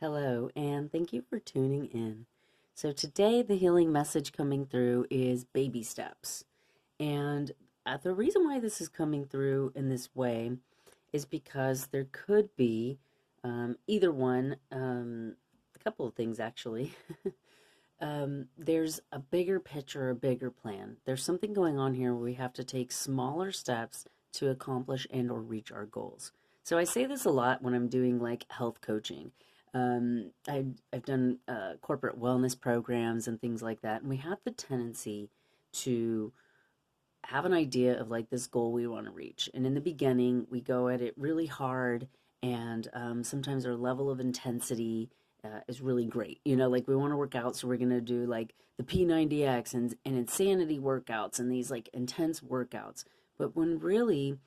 Hello, and thank you for tuning in. So, today the healing message coming through is baby steps. And the reason why this is coming through in this way is because there could be either one, a couple of things actually. There's a bigger picture, a bigger plan. There's something going on here where we have to take smaller steps to accomplish and or reach our goals. So I say this a lot when I'm doing like health coaching. I've done corporate wellness programs and things like that, and we have the tendency to have an idea of like this goal we want to reach. And in the beginning, we go at it really hard, and sometimes our level of intensity is really great. Like we want to work out, so we're going to do like the P90X and insanity workouts and these like intense workouts. But when really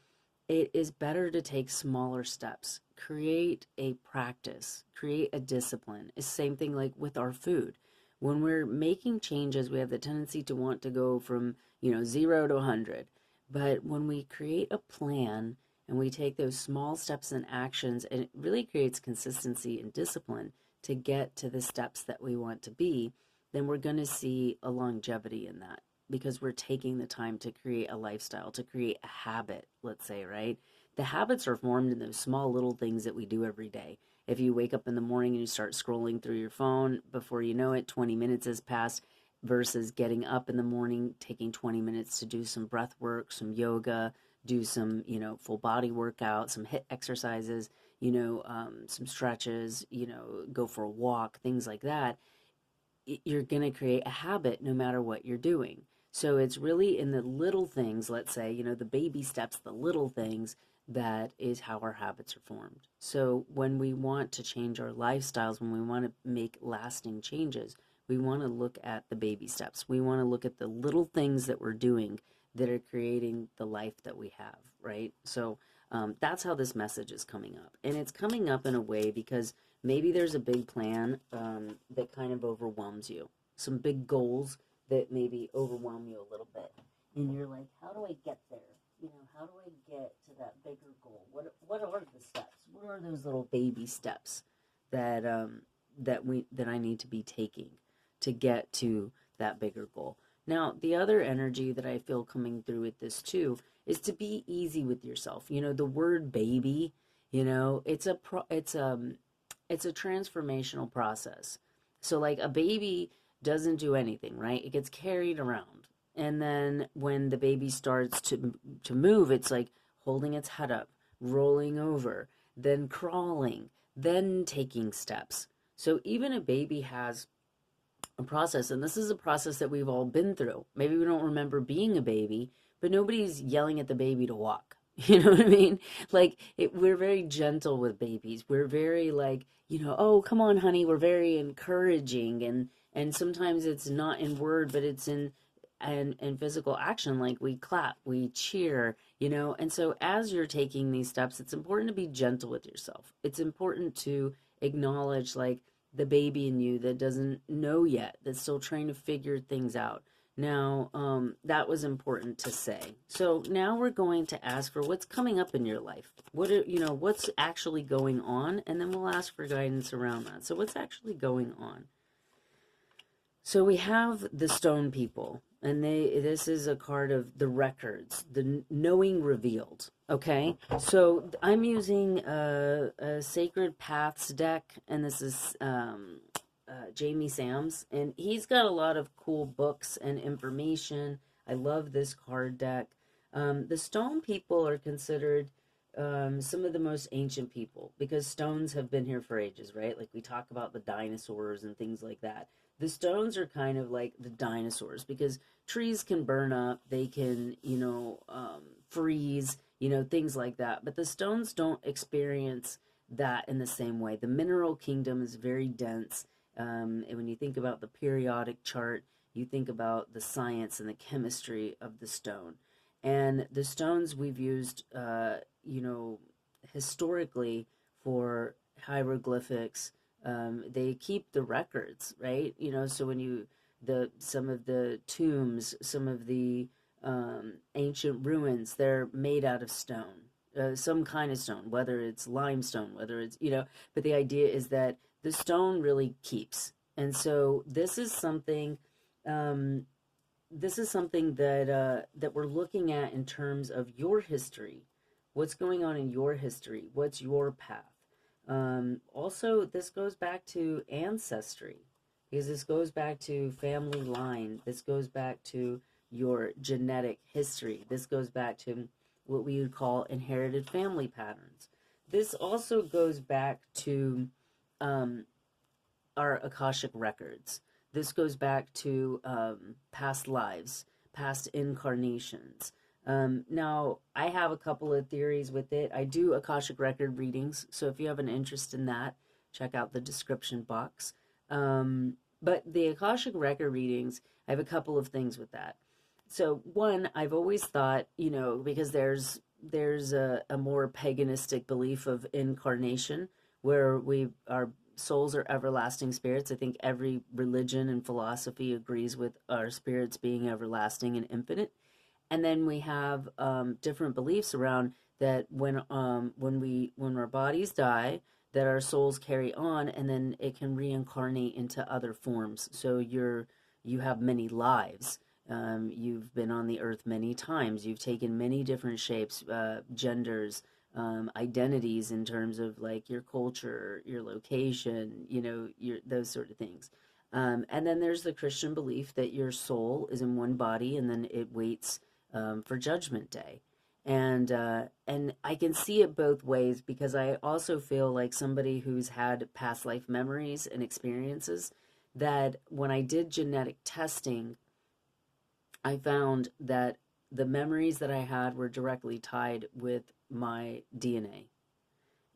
it is better to take smaller steps, create a practice, create a discipline. It's the same thing like with our food. When we're making changes, we have the tendency to want to go from, 0 to 100. But when we create a plan and we take those small steps and actions, and it really creates consistency and discipline to get to the steps that we want to be, then we're going to see a longevity in that because we're taking the time to create a lifestyle, to create a habit, let's say, right? The habits are formed in those small little things that we do every day. If you wake up in the morning and you start scrolling through your phone, before you know it, 20 minutes has passed, versus getting up in the morning, taking 20 minutes to do some breath work, some yoga, do some, full body workout, some HIIT exercises, some stretches, go for a walk, things like that. You're going to create a habit no matter what you're doing. So it's really in the little things, let's say, the baby steps, the little things, that is how our habits are formed. So when we want to change our lifestyles, when we want to make lasting changes, we want to look at the baby steps. We want to look at the little things that we're doing that are creating the life that we have, right? So that's how this message is coming up. And it's coming up in a way because maybe there's a big plan that kind of overwhelms you, some big goals that maybe overwhelm you a little bit. And you're like, how do I get there? How do I get to that bigger goal? What are the steps? What are those little baby steps that that I need to be taking to get to that bigger goal? Now, the other energy that I feel coming through with this too is to be easy with yourself. The word baby, it's a transformational process. So like a baby doesn't do anything, right? It gets carried around. And then when the baby starts to move, it's like holding its head up, rolling over, then crawling, then taking steps. So even a baby has a process, and this is a process that we've all been through. Maybe we don't remember being a baby, but nobody's yelling at the baby to walk. You know what I mean? Like we're very gentle with babies. We're very like, oh, come on, honey. We're very encouraging, and sometimes it's not in word, but it's in and physical action. Like we clap, we cheer, And so as you're taking these steps, it's important to be gentle with yourself. It's important to acknowledge like the baby in you that doesn't know yet, that's still trying to figure things out. Now, that was important to say. So now we're going to ask for what's coming up in your life. What's actually going on, and then we'll ask for guidance around that. So what's actually going on? So we have the stone people, and this is a card of the records, the knowing revealed. Okay, so I'm using a Sacred Paths deck, and this is Jamie Sams, and he's got a lot of cool books and information. I love this card deck. The stone people are considered some of the most ancient people because stones have been here for ages, right? Like we talk about the dinosaurs and things like that. The stones are kind of like the dinosaurs because trees can burn up, they can, freeze, things like that. But the stones don't experience that in the same way. The mineral kingdom is very dense. And when you think about the periodic chart, you think about the science and the chemistry of the stone. And the stones we've used, historically for hieroglyphics, they keep the records, right? So when some of the tombs, some of the ancient ruins, they're made out of stone. some kind of stone, whether it's limestone, whether it's, but the idea is that the stone really keeps. And so um, this is something that we're looking at in terms of your history. What's going on in your history? What's your path? Also, this goes back to ancestry, because this goes back to family line. This goes back to your genetic history. This goes back to what we would call inherited family patterns. This also goes back to um, our Akashic records. This goes back to past lives, past incarnations. Now, I have a couple of theories with it. I do Akashic record readings, so if you have an interest in that, check out the description box. But the Akashic record readings, I have a couple of things with that. So one, I've always thought, because there's a more paganistic belief of incarnation, where our souls are everlasting spirits. I think every religion and philosophy agrees with our spirits being everlasting and infinite. And then we have different beliefs around that when our bodies die, that our souls carry on, and then it can reincarnate into other forms. So you have many lives. You've been on the earth many times. You've taken many different shapes, genders, identities in terms of like your culture, your location, those sort of things. And then there's the Christian belief that your soul is in one body and then it waits for Judgment Day. And I can see it both ways, because I also feel like somebody who's had past life memories and experiences, that when I did genetic testing, I found that the memories that I had were directly tied with my DNA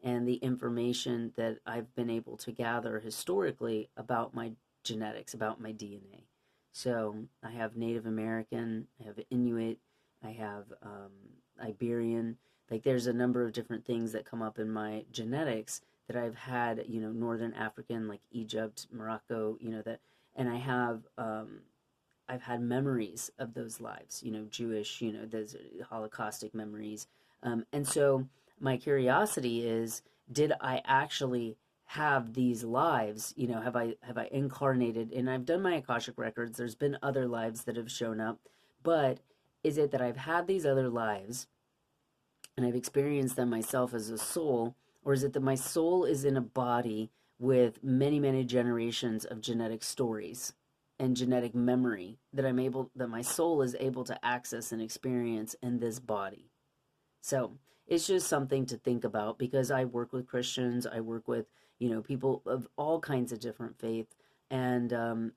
and the information that I've been able to gather historically about my genetics, about my DNA. So I have Native American, I have Inuit, I have Iberian. Like, there's a number of different things that come up in my genetics that I've had, Northern African, like Egypt, Morocco, that, and I've had memories of those lives, Jewish, those Holocaustic memories. And so my curiosity is, did I actually have these lives? Have I incarnated? And I've done my Akashic records. There's been other lives that have shown up, but is it that I've had these other lives and I've experienced them myself as a soul, or is it that my soul is in a body with many, many generations of genetic stories and genetic memory that my soul is able to access and experience in this body? So it's just something to think about, because I work with Christians, I work with, people of all kinds of different faith, and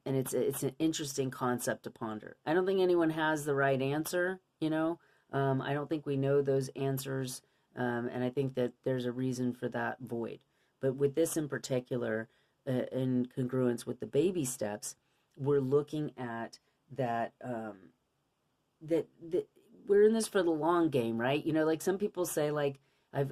it's an interesting concept to ponder. I don't think anyone has the right answer, I don't think we know those answers, and I think that there's a reason for that void. But with this in particular, in congruence with the baby steps, we're looking at that, that we're in this for the long game, right? Like some people say, like,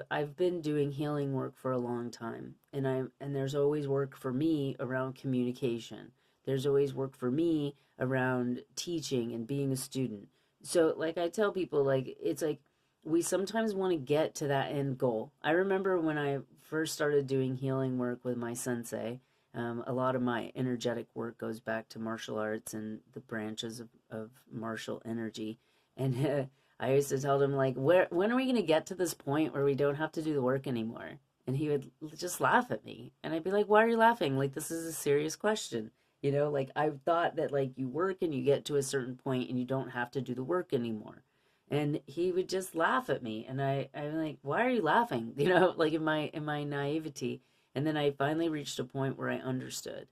I've been doing healing work for a long time, and there's always work for me around communication. There's always work for me around teaching and being a student. So like I tell people, like, it's like we sometimes want to get to that end goal. I remember when I first started doing healing work with my sensei, a lot of my energetic work goes back to martial arts and the branches of martial energy. And I used to tell him, like, when are we going to get to this point where we don't have to do the work anymore? And he would just laugh at me. And I'd be like, why are you laughing? Like, this is a serious question. Like, I thought that, like, you work and you get to a certain point and you don't have to do the work anymore. And he would just laugh at me. And I'm like, why are you laughing? Like, in my naivety. And then I finally reached a point where I understood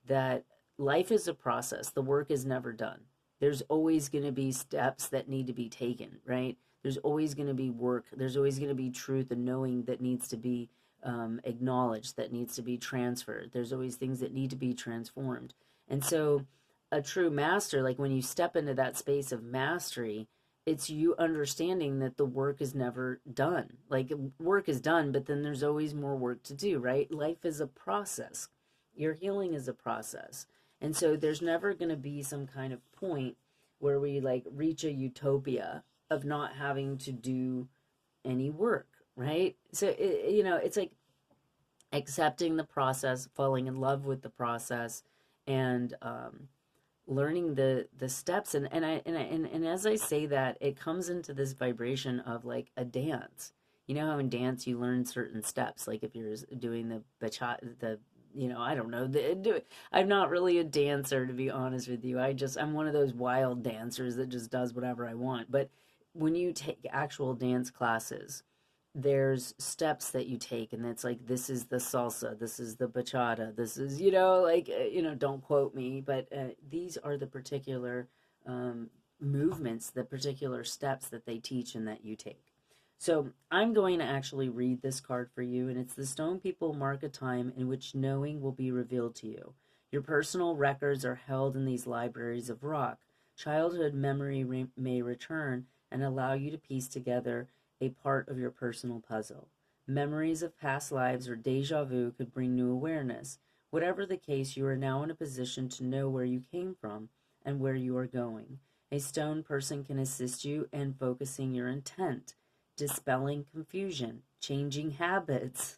that life is a process. The work is never done. There's always going to be steps that need to be taken, right? There's always going to be work. There's always going to be truth and knowing that needs to be acknowledged, that needs to be transferred. There's always things that need to be transformed. And so a true master, like when you step into that space of mastery, it's you understanding that the work is never done. Like, work is done, but then there's always more work to do, right? Life is a process. Your healing is a process. And so there's never going to be some kind of point where we like reach a utopia of not having to do any work, right? So, it's like accepting the process, falling in love with the process, and learning the steps. And as I say that, it comes into this vibration of like a dance. You know how in dance you learn certain steps, like if you're doing the bachata, I don't know. I'm not really a dancer, to be honest with you. I'm one of those wild dancers that just does whatever I want. But when you take actual dance classes, there's steps that you take, and it's like, this is the salsa, this is the bachata, this is, don't quote me, but these are the particular movements, the particular steps that they teach and that you take. So I'm going to actually read this card for you, and it's: the stone people mark a time in which knowing will be revealed to you. Your personal records are held in these libraries of rock. Childhood memory may return and allow you to piece together a part of your personal puzzle. Memories of past lives or deja vu could bring new awareness. Whatever the case, you are now in a position to know where you came from and where you are going. A stone person can assist you in focusing your intent, dispelling confusion, changing habits,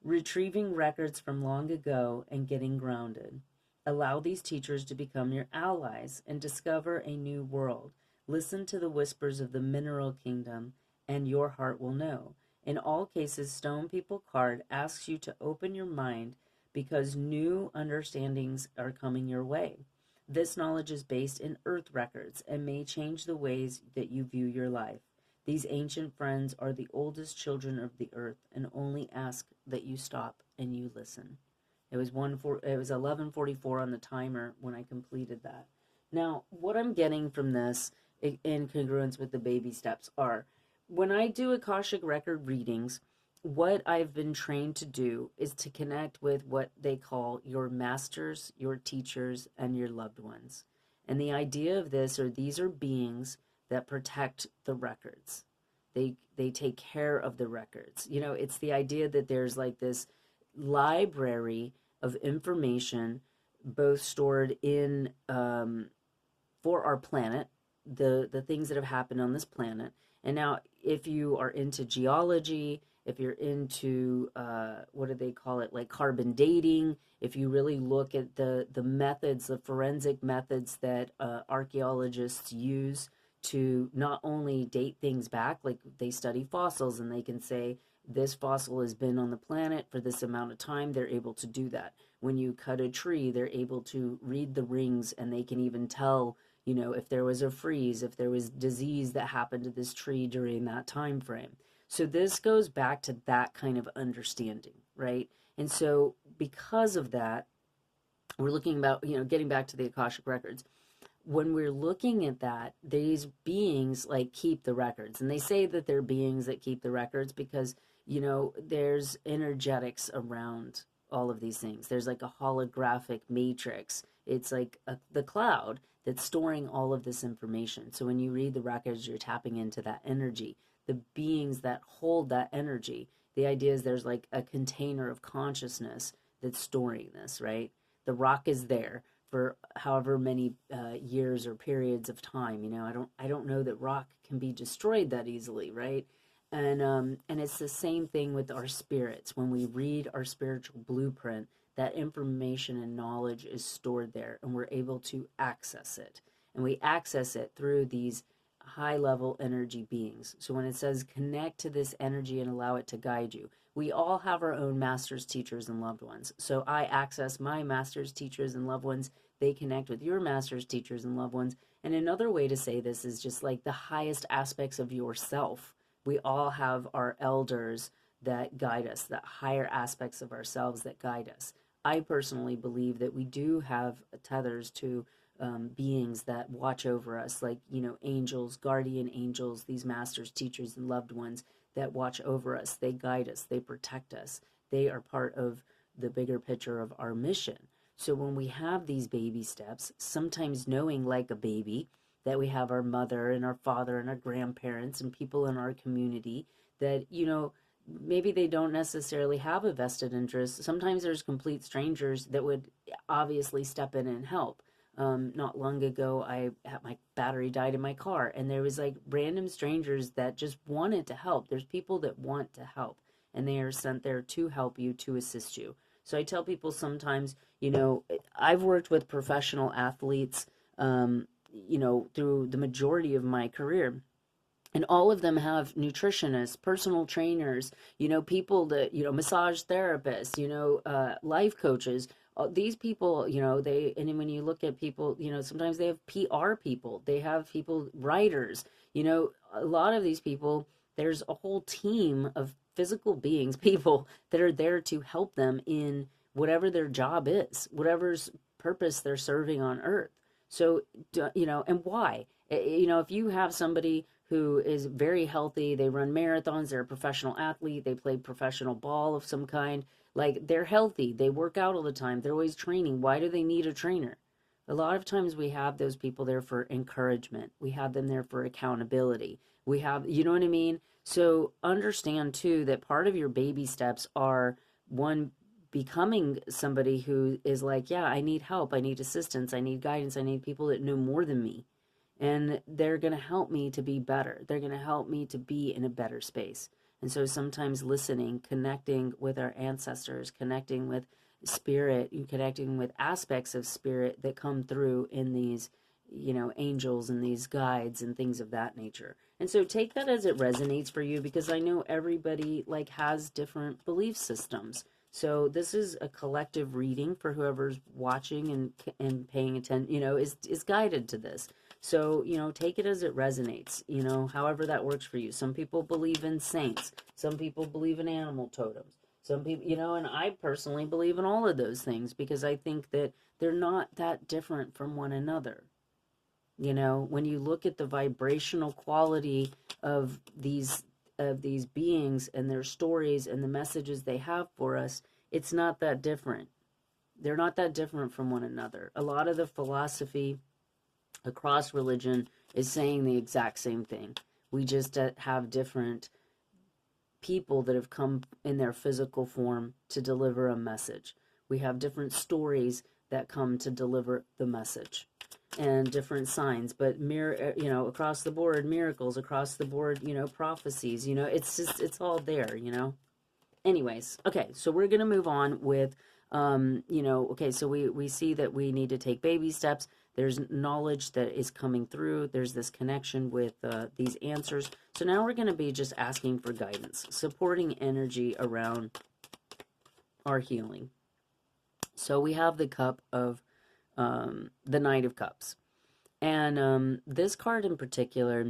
retrieving records from long ago, and getting grounded. Allow these teachers to become your allies and discover a new world. Listen to the whispers of the mineral kingdom, and your heart will know. In all cases, Stone People card asks you to open your mind because new understandings are coming your way. This knowledge is based in earth records and may change the ways that you view your life. These ancient friends are the oldest children of the earth and only ask that you stop and you listen. It was 11:44 on the timer when I completed that. Now, what I'm getting from this, in congruence with the baby steps, are when I do Akashic record readings, what I've been trained to do is to connect with what they call your masters, your teachers, and your loved ones. And the idea of this are these are beings that protect the records. They take care of the records. It's the idea that there's like this library of information, both stored in for our planet, the things that have happened on this planet. And now, if you are into geology, if you're into what do they call it, like carbon dating, if you really look at the methods, the forensic methods that archaeologists use to not only date things back, like they study fossils and they can say this fossil has been on the planet for this amount of time, they're able to do that. When you cut a tree, they're able to read the rings, and they can even tell, if there was a freeze, if there was disease that happened to this tree during that time frame. So this goes back to that kind of understanding, right? And so because of that, we're looking about, getting back to the Akashic records. When we're looking at that, these beings like keep the records, and they say that they're beings that keep the records because, there's energetics around all of these things. There's like a holographic matrix. It's like the cloud that's storing all of this information. So when you read the records, you're tapping into that energy. The beings that hold that energy, the idea is there's like a container of consciousness that's storing this, right? The rock is there for however many years or periods of time. I don't know that rock can be destroyed that easily, right? And it's the same thing with our spirits. When we read our spiritual blueprint, that information and knowledge is stored there, and we're able to access it. And we access it through these high-level energy beings. So when it says connect to this energy and allow it to guide you, we all have our own masters, teachers, and loved ones. So I access my masters, teachers, and loved ones. They connect with your masters, teachers, and loved ones. And another way to say this is just like the highest aspects of yourself. We all have our elders that guide us, the higher aspects of ourselves that guide us. I personally believe that we do have tethers to beings that watch over us, like, angels, guardian angels, these masters, teachers, and loved ones that watch over us. They guide us, they protect us. They are part of the bigger picture of our mission. So when we have these baby steps, sometimes knowing like a baby that we have our mother and our father and our grandparents and people in our community that, maybe they don't necessarily have a vested interest. Sometimes there's complete strangers that would obviously step in and help. Not long ago, I had my battery died in my car, and there was like random strangers that just wanted to help. There's people that want to help, and they are sent there to help you, to assist you. So I tell people sometimes, I've worked with professional athletes, through the majority of my career. And all of them have nutritionists, personal trainers, people that, massage therapists, life coaches. These people, and when you look at people, sometimes they have PR people, they have people, writers, a lot of these people, there's a whole team of physical beings, people that are there to help them in whatever their job is, whatever's purpose they're serving on earth. So, and why? If you have somebody who is very healthy, they run marathons, they're a professional athlete, they play professional ball of some kind, like they're healthy, they work out all the time, they're always training. Why do they need a trainer? A lot of times we have those people there for encouragement. We have them there for accountability. We have, you know what I mean? So understand too that part of your baby steps are, one, becoming somebody who is like, yeah, I need help, I need assistance, I need guidance, I need people that know more than me. And they're going to help me to be better. They're going to help me to be in a better space. And so sometimes listening, connecting with our ancestors, connecting with spirit, and connecting with aspects of spirit that come through in these, angels and these guides and things of that nature. And so take that as it resonates for you, because I know everybody has different belief systems. So this is a collective reading for whoever's watching and paying attention, is guided to this. So, take it as it resonates, however that works for you. Some people believe in saints. Some people believe in animal totems. Some people, and I personally believe in all of those things, because I think that they're not that different from one another. When you look at the vibrational quality of these beings and their stories and the messages they have for us, it's not that different. They're not that different from one another. A lot of the philosophy across religion is saying the exact same thing. We just have different people that have come in their physical form to deliver a message. We have different stories that come to deliver the message, and different signs, but across the board, miracles, across the board, prophecies, it's all there, Anyways, okay, so we're going to move on with, okay, so we see that we need to take baby steps. There's knowledge that is coming through. There's this connection with these answers. So now we're going to be just asking for guidance, supporting energy around our healing. So we have the cup of the Knight of Cups. And this card in particular,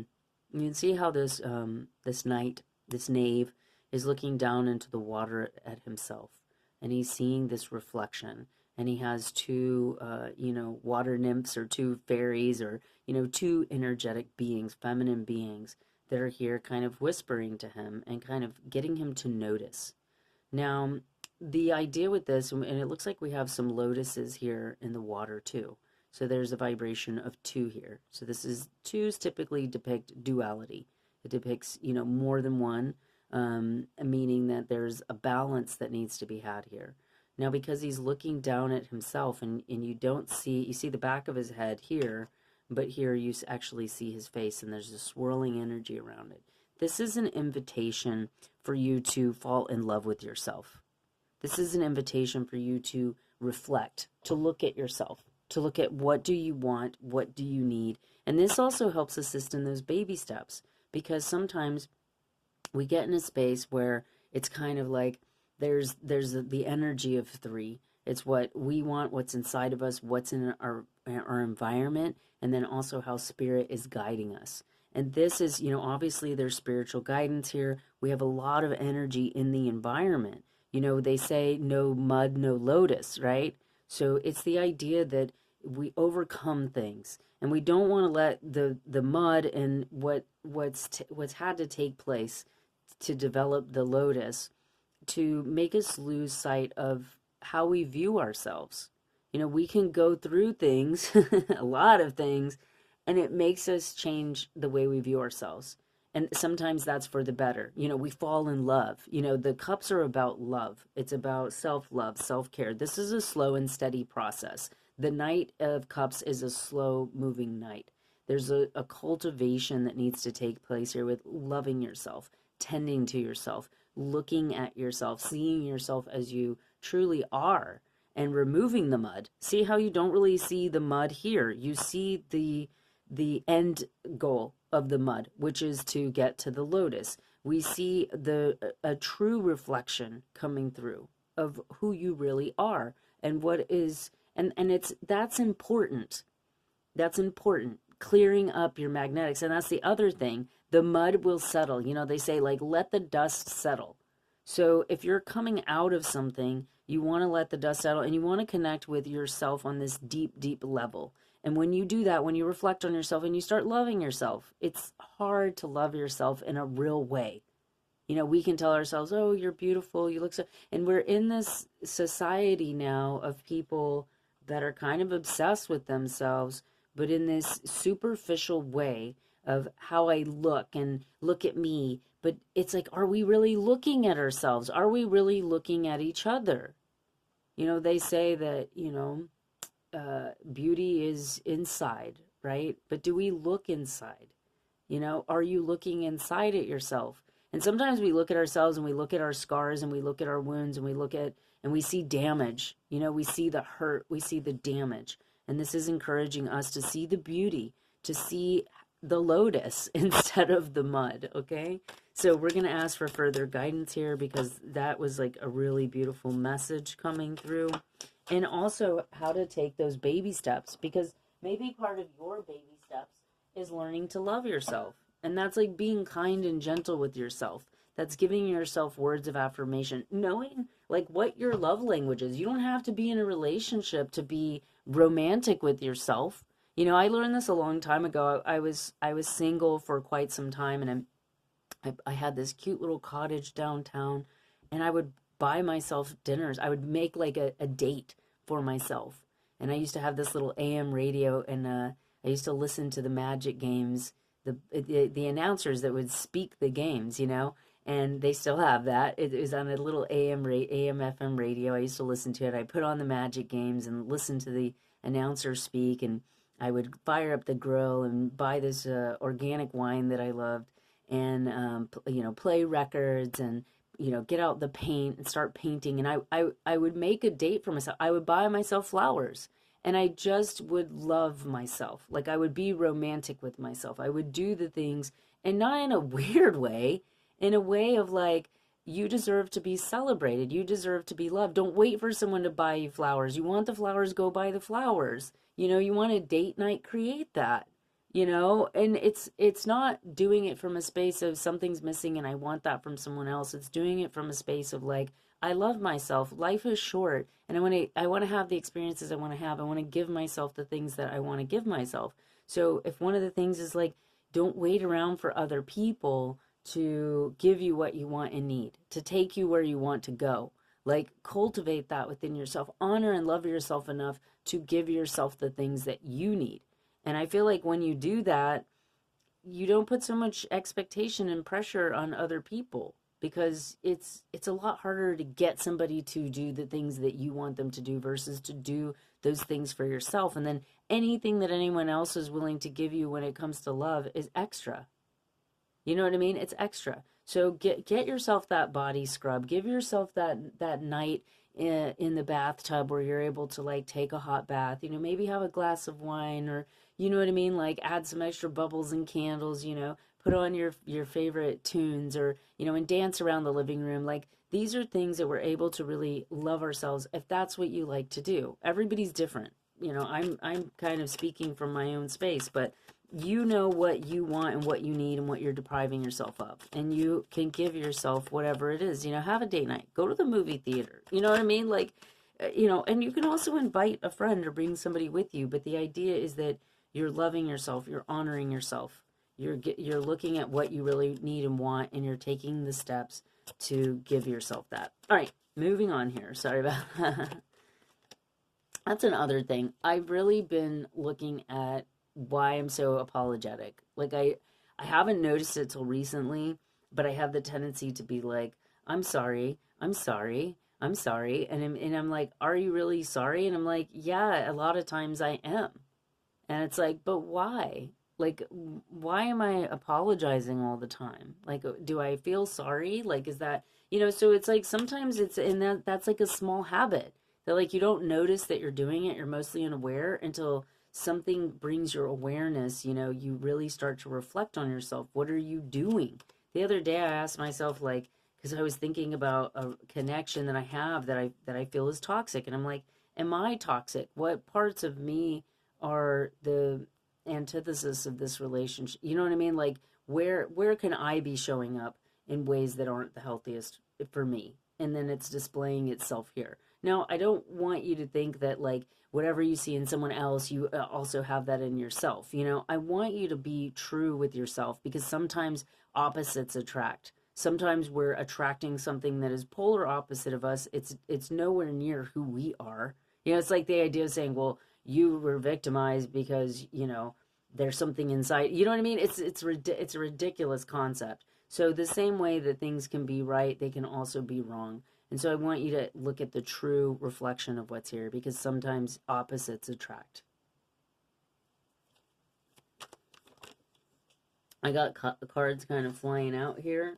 you can see how this knight, this knave, is looking down into the water at himself. And he's seeing this reflection. And he has two, water nymphs, or two fairies, or, two energetic beings, feminine beings, that are here kind of whispering to him and kind of getting him to notice. Now, the idea with this, and it looks like we have some lotuses here in the water too. So there's a vibration of 2 here. So this is, 2s typically depict duality. It depicts, more than one, meaning that there's a balance that needs to be had here. Now, because he's looking down at himself, and you see the back of his head here, but here you actually see his face, and there's a swirling energy around it. This is an invitation for you to fall in love with yourself. This is an invitation for you to reflect, to look at yourself, to look at what do you want, what do you need. And this also helps assist in those baby steps, because sometimes we get in a space where it's kind of like there's the energy of 3. It's what we want, what's inside of us, what's in our environment, and then also how spirit is guiding us. And this is, obviously there's spiritual guidance here. We have a lot of energy in the environment. They say no mud, no lotus, right? So it's the idea that we overcome things, and we don't want to let the mud and what's had to take place to develop the lotus to make us lose sight of how we view ourselves. We can go through things, a lot of things, and it makes us change the way we view ourselves. And sometimes that's for the better. We fall in love. The cups are about love. It's about self-love, self-care. This is a slow and steady process. The Knight of Cups is a slow moving knight. There's a cultivation that needs to take place here with loving yourself, tending to yourself, looking at yourself, seeing yourself as you truly are, and removing the mud. See how you don't really see the mud here. You see the end goal of the mud, which is to get to the lotus. We see a true reflection coming through of who you really are and what is, and that's important. That's important. Clearing up your magnetics. And that's the other thing. The mud will settle. You know, they say, like, let the dust settle. So if you're coming out of something, you want to let the dust settle and you want to connect with yourself on this deep, deep level. And when you do that, when you reflect on yourself and you start loving yourself, it's hard to love yourself in a real way. You know, we can tell ourselves, oh, you're beautiful, you look so, and we're in this society now of people that are kind of obsessed with themselves, but in this superficial way of how I look and look at me. But it's like, are we really looking at ourselves? Are we really looking at each other? You know, they say that, you know, beauty is inside, right? But do we look inside? You know, are you looking inside at yourself? And sometimes we look at ourselves and we look at our scars and we look at our wounds and we look at, and we see damage. You know, we see the hurt, we see the damage. And this is encouraging us to see the beauty, to see the lotus instead of the mud, okay? So we're going to ask for further guidance here because that was like a really beautiful message coming through. And also how to take those baby steps, because maybe part of your baby steps is learning to love yourself. And that's like being kind and gentle with yourself. That's giving yourself words of affirmation, knowing like what your love language is. You don't have to be in a relationship to be romantic with yourself. You know, I learned this a long time ago. I was single for quite some time, and I had this cute little cottage downtown, and I would buy myself dinners. I would make like a date for myself. And I used to have this little AM radio, and I used to listen to the Magic games, the announcers that would speak the games, you know, and they still have that. It was on a little AM FM radio. I used to listen to it. I put on the Magic games and listen to the announcer speak, and I would fire up the grill and buy this organic wine that I loved, and you know, play records and, you know, get out the paint and start painting. And I would make a date for myself. I would buy myself flowers. And I just would love myself. Like, I would be romantic with myself. I would do the things, and not in a weird way, in a way of like, you deserve to be celebrated. You deserve to be loved. Don't wait for someone to buy you flowers. You want the flowers, go buy the flowers. You know, you want a date night, create that. You know, and it's not doing it from a space of something's missing and I want that from someone else. It's doing it from a space of like, I love myself. Life is short, and I want to have the experiences I want to have. I want to give myself the things that I want to give myself. So if one of the things is like, don't wait around for other people to give you what you want and need, to take you where you want to go. Like, cultivate that within yourself. Honor and love yourself enough to give yourself the things that you need. And I feel like when you do that, you don't put so much expectation and pressure on other people, because it's a lot harder to get somebody to do the things that you want them to do versus to do those things for yourself. And then anything that anyone else is willing to give you when it comes to love is extra. You know what I mean? It's extra. So get yourself that body scrub. Give yourself that night in the bathtub where you're able to like take a hot bath. You know, maybe have a glass of wine, or you know what I mean? Like, add some extra bubbles and candles, you know, put on your favorite tunes, or, you know, and dance around the living room. Like, these are things that we're able to really love ourselves if that's what you like to do. Everybody's different. You know, I'm kind of speaking from my own space, but you know what you want and what you need and what you're depriving yourself of. And you can give yourself whatever it is. You know, have a date night. Go to the movie theater. You know what I mean? Like, you know, and you can also invite a friend or bring somebody with you. But the idea is that you're loving yourself. You're honoring yourself. You're looking at what you really need and want, and you're taking the steps to give yourself that. All right, moving on here. Sorry about that. That's another thing. I've really been looking at why I'm so apologetic. Like, I haven't noticed it till recently, but I have the tendency to be like, I'm sorry, I'm sorry. And I'm like, are you really sorry? And I'm like, yeah, a lot of times I am. And it's like, but why? Like, why am I apologizing all the time? Like, do I feel sorry? Like, is that, so it's like sometimes it's, and that's like a small habit that like you don't notice that you're doing it. You're mostly unaware until something brings your awareness, you really start to reflect on yourself. What are you doing? The other day I asked myself, like, because I was thinking about a connection that I have that I feel is toxic. And I'm like, am I toxic? What parts of me are the antithesis of this relationship? You know what I mean? Like, where can I be showing up in ways that aren't the healthiest for me? And then it's displaying itself here. Now, I don't want you to think that like whatever you see in someone else, you also have that in yourself. I want you to be true with yourself, because sometimes opposites attract. Sometimes we're attracting something that is polar opposite of us. It's nowhere near who we are. It's like the idea of saying, well, you were victimized because, there's something inside. You know what I mean? It's a ridiculous concept. So the same way that things can be right, they can also be wrong. And so I want you to look at the true reflection of what's here, because sometimes opposites attract. I got cards kind of flying out here.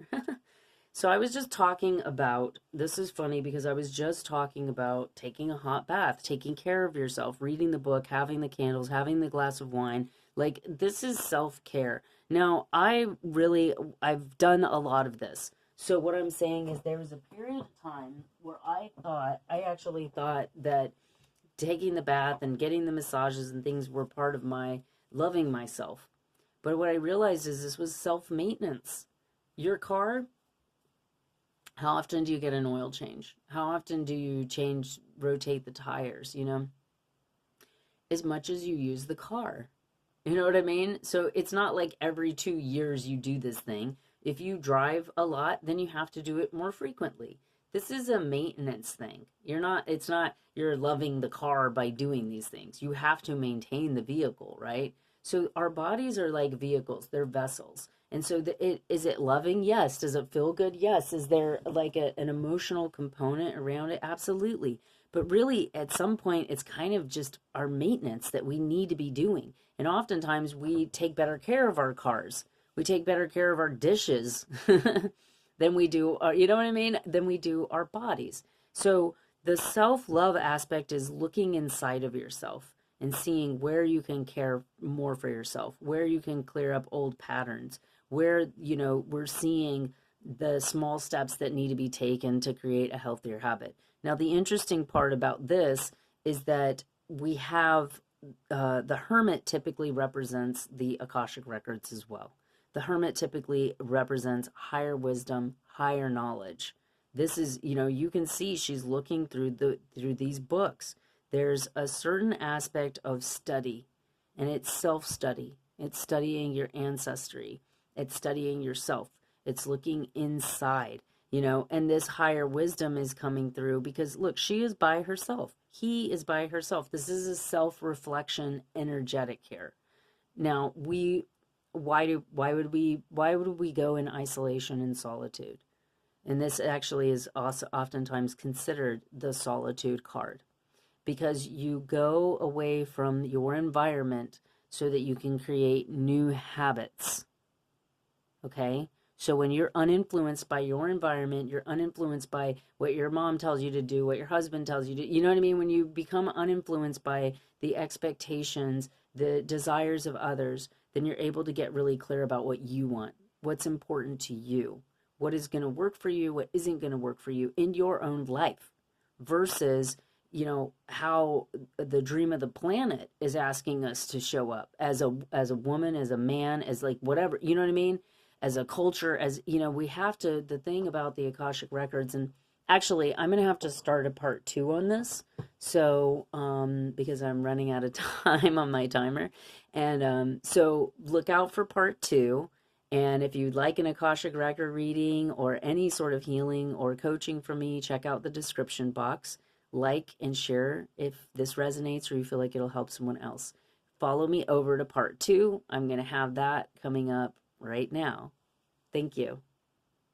So I was just talking about, this is funny because I was just talking about taking a hot bath, taking care of yourself, reading the book, having the candles, having the glass of wine. Like, this is self-care. Now, I've done a lot of this. So what I'm saying is there was a period of time where I actually thought that taking the bath and getting the massages and things were part of my loving myself. But what I realized is this was self-maintenance. Your car, how often do you get an oil change? How often do you rotate the tires, As much as you use the car. You know what I mean? So it's not like every 2 years you do this thing. If you drive a lot, then you have to do it more frequently. This is a maintenance thing. It's not you're loving the car by doing these things. You have to maintain the vehicle, right? So our bodies are like vehicles, they're vessels. And so is it loving? Yes. Does it feel good? Yes. Is there like an emotional component around it? Absolutely. But really, at some point, it's kind of just our maintenance that we need to be doing. And oftentimes, we take better care of our cars. We take better care of our dishes than we do, you know what I mean? Than we do our bodies. So the self-love aspect is looking inside of yourself and seeing where you can care more for yourself, where you can clear up old patterns, where, we're seeing the small steps that need to be taken to create a healthier habit. Now, the interesting part about this is that we have the hermit typically represents the Akashic records as well. The hermit typically represents higher wisdom, higher knowledge. This is, you can see she's looking through these books. There's a certain aspect of study, and it's self-study. It's studying your ancestry. It's studying yourself. It's looking inside, and this higher wisdom is coming through because, look, she is by herself. He is by herself. This is a self-reflection energetic here. Now, why would we go in isolation and solitude? And this actually is also oftentimes considered the solitude card, because you go away from your environment so that you can create new habits. Okay? So when you're uninfluenced by your environment, you're uninfluenced by what your mom tells you to do, what your husband tells you to, you know what I mean? When you become uninfluenced by the expectations, the desires of others, then you're able to get really clear about what you want, what's important to you, what is going to work for you, what isn't going to work for you in your own life, versus, how the dream of the planet is asking us to show up as a woman, as a man, as like whatever, you know what I mean? As a culture, we have to, the thing about the Akashic records, and actually I'm going to have to start a part 2 on this. So, because I'm running out of time on my timer. And, so look out for part 2. And if you'd like an Akashic record reading or any sort of healing or coaching from me, check out the description box. Like and share if this resonates or you feel like it'll help someone else. Follow me over to part 2. I'm going to have that coming up right now. Thank you.